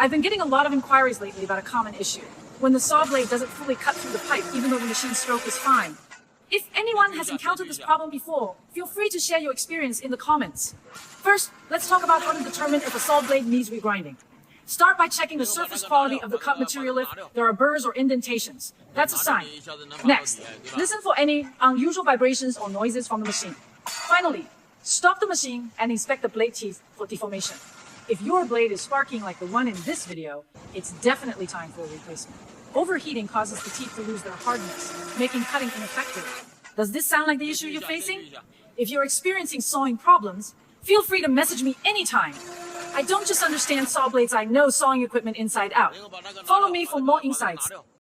I've been getting a lot of inquiries lately about a common issue. When the saw blade doesn't fully cut through the pipe, even though the machine stroke is fine. If anyone has encountered this problem before, feel free to share your experience in the comments. First, let's talk about how to determine if a saw blade needs regrinding. Start by checking the surface quality of the cut material. If there are burrs or indentations, that's a sign. Next, listen for any unusual vibrations or noises from the machine. Finally, stop the machine and inspect the blade teeth for deformation. If your blade is sparking like the one in this video, it's definitely time for a replacement. Overheating causes the teeth to lose their hardness, making cutting ineffective. Does this sound like the issue you're facing? If you're experiencing sawing problems, feel free to message me anytime. I don't just understand saw blades, I know sawing equipment inside out. Follow me for more insights.